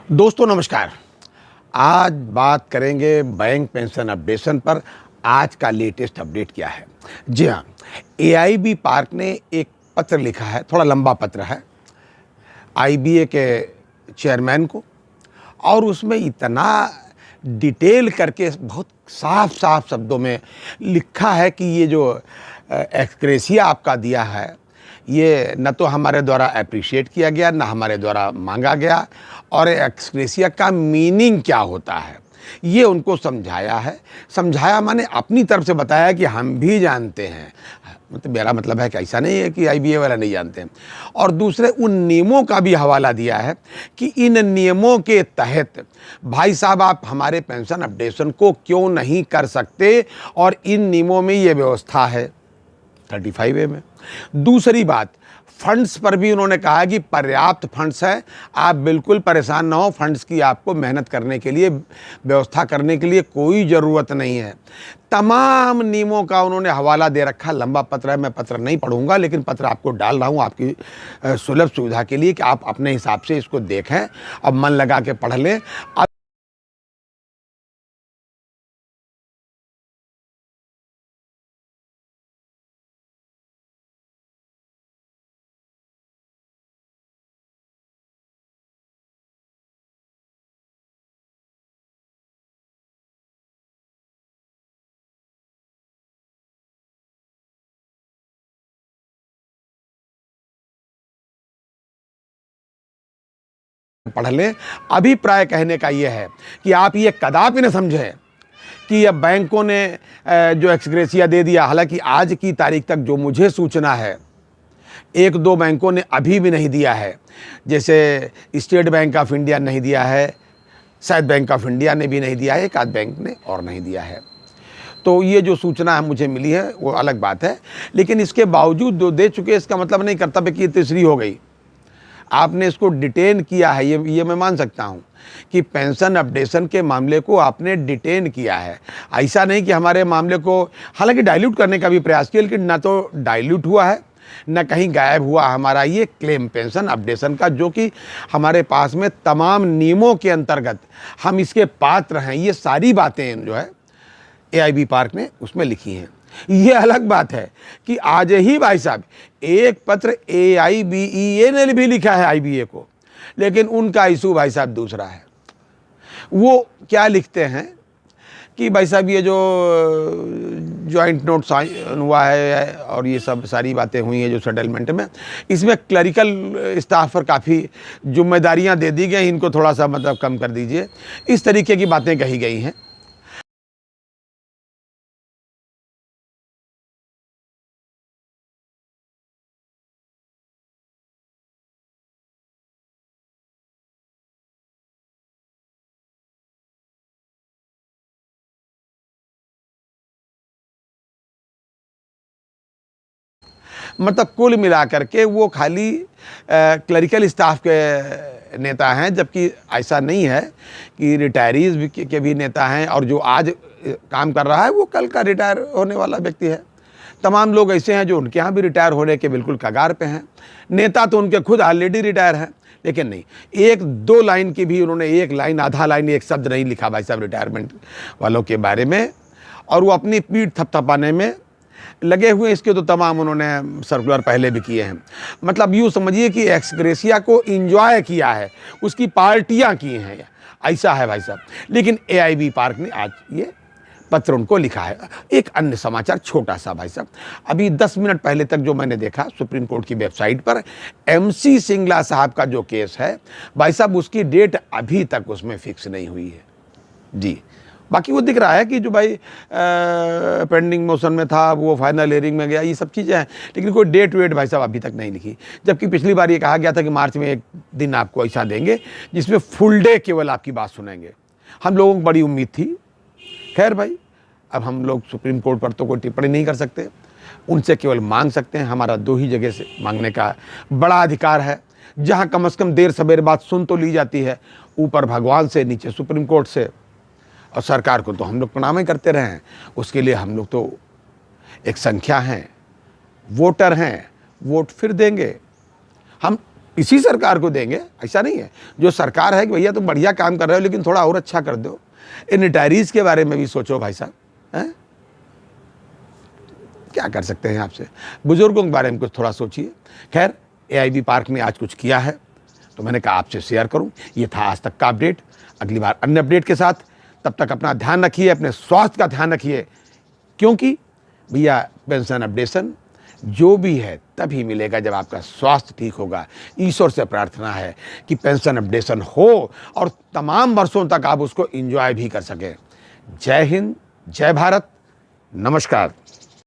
दोस्तों नमस्कार। आज बात करेंगे बैंक पेंशन अपडेशन पर। आज का लेटेस्ट अपडेट क्या है? जी हाँ, एआईबी पार्क ने एक पत्र लिखा है, थोड़ा लंबा पत्र है आईबीए के चेयरमैन को, और उसमें इतना डिटेल करके बहुत साफ साफ शब्दों में लिखा है कि ये जो एक्सग्रेशिया आपका दिया है, ये न तो हमारे द्वारा अप्रिशिएट किया गया, न हमारे द्वारा मांगा गया, और एक्सग्रेशिया का मीनिंग क्या होता है ये उनको समझाया है। समझाया माने अपनी तरफ से बताया कि हम भी जानते हैं, मतलब मेरा मतलब है कि ऐसा नहीं है कि आईबीए वाला नहीं जानते हैं। और दूसरे उन नियमों का भी हवाला दिया है कि इन नियमों के तहत भाई साहब आप हमारे पेंशन अपडेशन को क्यों नहीं कर सकते, और इन नियमों में ये व्यवस्था है 35A में। दूसरी बात, फंड्स पर भी उन्होंने कहा कि पर्याप्त फंड्स है, आप बिल्कुल परेशान ना हो, फंड्स की आपको मेहनत करने के लिए, व्यवस्था करने के लिए कोई ज़रूरत नहीं है। तमाम नियमों का उन्होंने हवाला दे रखा। लंबा पत्र है, मैं पत्र नहीं पढ़ूंगा, लेकिन पत्र आपको डाल रहा हूँ आपकी सुलभ सुविधा के लिए कि आप अपने हिसाब से इसको देखें और मन लगा के पढ़ लें। पढ़ लें। अभिप्राय कहने का यह है कि आप ये कदापि न समझें कि अब बैंकों ने जो एक्सग्रेशिया दे दिया। हालांकि आज की तारीख तक जो मुझे सूचना है, एक दो बैंकों ने अभी भी नहीं दिया है, जैसे स्टेट बैंक ऑफ इंडिया नहीं दिया है, शायद बैंक ऑफ इंडिया ने भी नहीं दिया है, एक आध बैंक ने और नहीं दिया है। तो ये जो सूचना मुझे मिली है वो अलग बात है, लेकिन इसके बावजूद जो दे चुके इसका मतलब नहीं करता कि ये तीसरी हो गई। आपने इसको डिटेन किया है, ये मैं मान सकता हूँ कि पेंशन अपडेशन के मामले को आपने डिटेन किया है। ऐसा नहीं कि हमारे मामले को, हालांकि डाइल्यूट करने का भी प्रयास किया, लेकिन ना तो डाइल्यूट हुआ है न कहीं गायब हुआ हमारा ये क्लेम पेंशन अपडेशन का, जो कि हमारे पास में तमाम नियमों के अंतर्गत हम इसके पात्र हैं। ये सारी बातें जो है एआईबी पार्क ने उसमें लिखी हैं। ये अलग बात है कि आज ही भाई साहब एक पत्र एआईबीईए ने भी लिखा है आईबीए को, लेकिन उनका इशू भाई साहब दूसरा है। वो क्या लिखते हैं कि भाई साहब ये जो जॉइंट नोट साइन हुआ है और ये सब सारी बातें हुई हैं जो सेटलमेंट में, इसमें क्लरिकल स्टाफ पर काफ़ी जिम्मेदारियां दे दी गई, इनको थोड़ा सा मतलब कम कर दीजिए, इस तरीके की बातें कही गई हैं। मतलब कुल मिलाकर के वो खाली क्लरिकल स्टाफ के नेता हैं, जबकि ऐसा नहीं है कि रिटायरीज भी के भी नेता हैं, और जो आज काम कर रहा है वो कल का रिटायर होने वाला व्यक्ति है। तमाम लोग ऐसे हैं जो उनके यहाँ भी रिटायर होने के बिल्कुल कगार पे हैं। नेता तो उनके खुद ऑलरेडी रिटायर हैं, लेकिन नहीं, एक दो लाइन की भी उन्होंने, एक लाइन, आधा लाइन, एक शब्द नहीं लिखा भाई साहब रिटायरमेंट वालों के बारे में, और वो अपनी पीठ थपथपाने में लगे हुए। इसके तो तमाम उन्होंने सर्कुलर पहले भी किए हैं। मतलब यूँ समझिए कि एक्सग्रेशिया को एंजॉय किया है, उसकी पार्टियां की हैं, ऐसा है भाई साहब। लेकिन एआईबी पार्क ने आज ये पत्र उनको लिखा है। एक अन्य समाचार छोटा सा भाई साहब, अभी 10 मिनट पहले तक जो मैंने देखा सुप्रीम कोर्ट की वेबसाइट पर, एमसी सिंगला साहब का जो केस है भाई साहब, उसकी डेट अभी तक उसमें फिक्स नहीं हुई है जी। बाकी वो दिख रहा है कि जो भाई पेंडिंग मोशन में था वो फाइनल हियरिंग में गया, ये सब चीज़ें हैं, लेकिन कोई डेट वेट भाई साहब अभी तक नहीं लिखी। जबकि पिछली बार ये कहा गया था कि मार्च में एक दिन आपको ऐसा देंगे जिसमें फुल डे केवल आपकी बात सुनेंगे। हम लोगों को बड़ी उम्मीद थी। खैर भाई, अब हम लोग सुप्रीम कोर्ट पर तो कोई टिप्पणी नहीं कर सकते, उनसे केवल मांग सकते हैं। हमारा दो ही जगह से मांगने का बड़ा अधिकार है, जहाँ कम से कम देर सवेर बात सुन तो ली जाती है, ऊपर भगवान से, नीचे सुप्रीम कोर्ट से। और सरकार को तो हम लोग प्रणाम ही करते रहे हैं, उसके लिए हम लोग तो एक संख्या हैं, वोटर हैं, वोट फिर देंगे। हम इसी सरकार को देंगे, ऐसा नहीं है। जो सरकार है कि भैया तुम बढ़िया काम कर रहे हो लेकिन थोड़ा और अच्छा कर दो। इन रिटायरीज के बारे में भी सोचो भाई साहब, हैं? क्या कर सकते हैं आपसे, बुजुर्गों के बारे में कुछ थोड़ा सोचिए। खैर, AIB पार्क ने आज कुछ किया है तो मैंने कहा आपसे शेयर करूं। ये था आज तक का अपडेट। अगली बार अन्य अपडेट के साथ, तब तक अपना ध्यान रखिए, अपने स्वास्थ्य का ध्यान रखिए, क्योंकि भैया पेंशन अपडेशन जो भी है तभी मिलेगा जब आपका स्वास्थ्य ठीक होगा। ईश्वर से प्रार्थना है कि पेंशन अपडेशन हो और तमाम वर्षों तक आप उसको एंजॉय भी कर सकें। जय हिंद, जय भारत, नमस्कार।